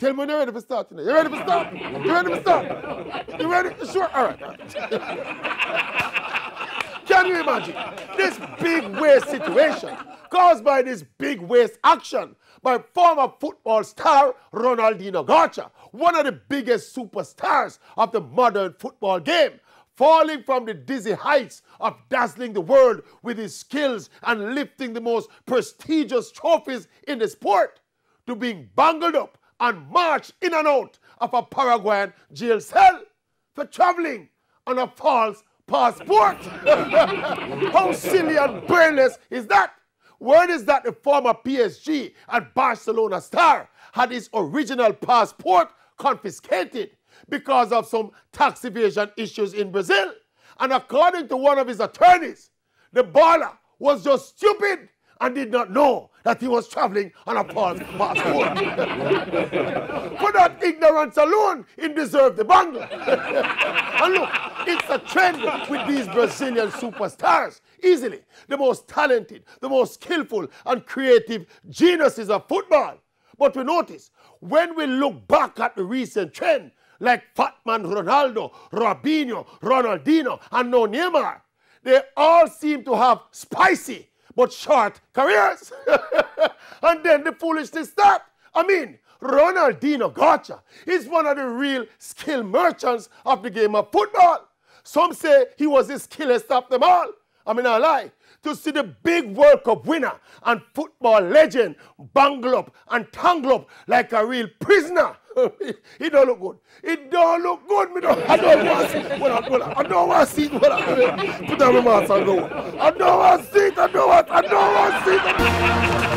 Tell me when you're ready for start. You ready for start? You ready for start? You ready? Sure? All right. Can you imagine this big waste situation caused by this big waste action by former football star Ronaldinho Gacha, one of the biggest superstars of the modern football game, falling from the dizzy heights of dazzling the world with his skills and lifting the most prestigious trophies in the sport, to being bungled up and marched in and out of a Paraguayan jail cell for traveling on a false passport. How silly and brainless is that? Word is that the former PSG and Barcelona star had his original passport confiscated because of some tax evasion issues in Brazil. And according to one of his attorneys, the baller was just stupid and did not know that he was traveling on a false passport. For that ignorance alone, he deserved the bungle. And look, it's a trend with these Brazilian superstars. Easily the most talented, the most skillful and creative geniuses of football. But we notice, when we look back at the recent trend, like Fatman Ronaldo, Robinho, Ronaldinho, and now Neymar, they all seem to have spicy but short careers. And then the foolishness starts. I mean, Ronaldinho Gacha is one of the real skill merchants of the game of football. Some say he was the skillest of them all. I mean, I lie. To see the big World Cup winner and football legend bungle up and tangle up like a real prisoner, it don't look good. It don't look good. I don't want to see it. I don't want to see it. Put down my mask and go. I don't want to see it. I don't want to see it.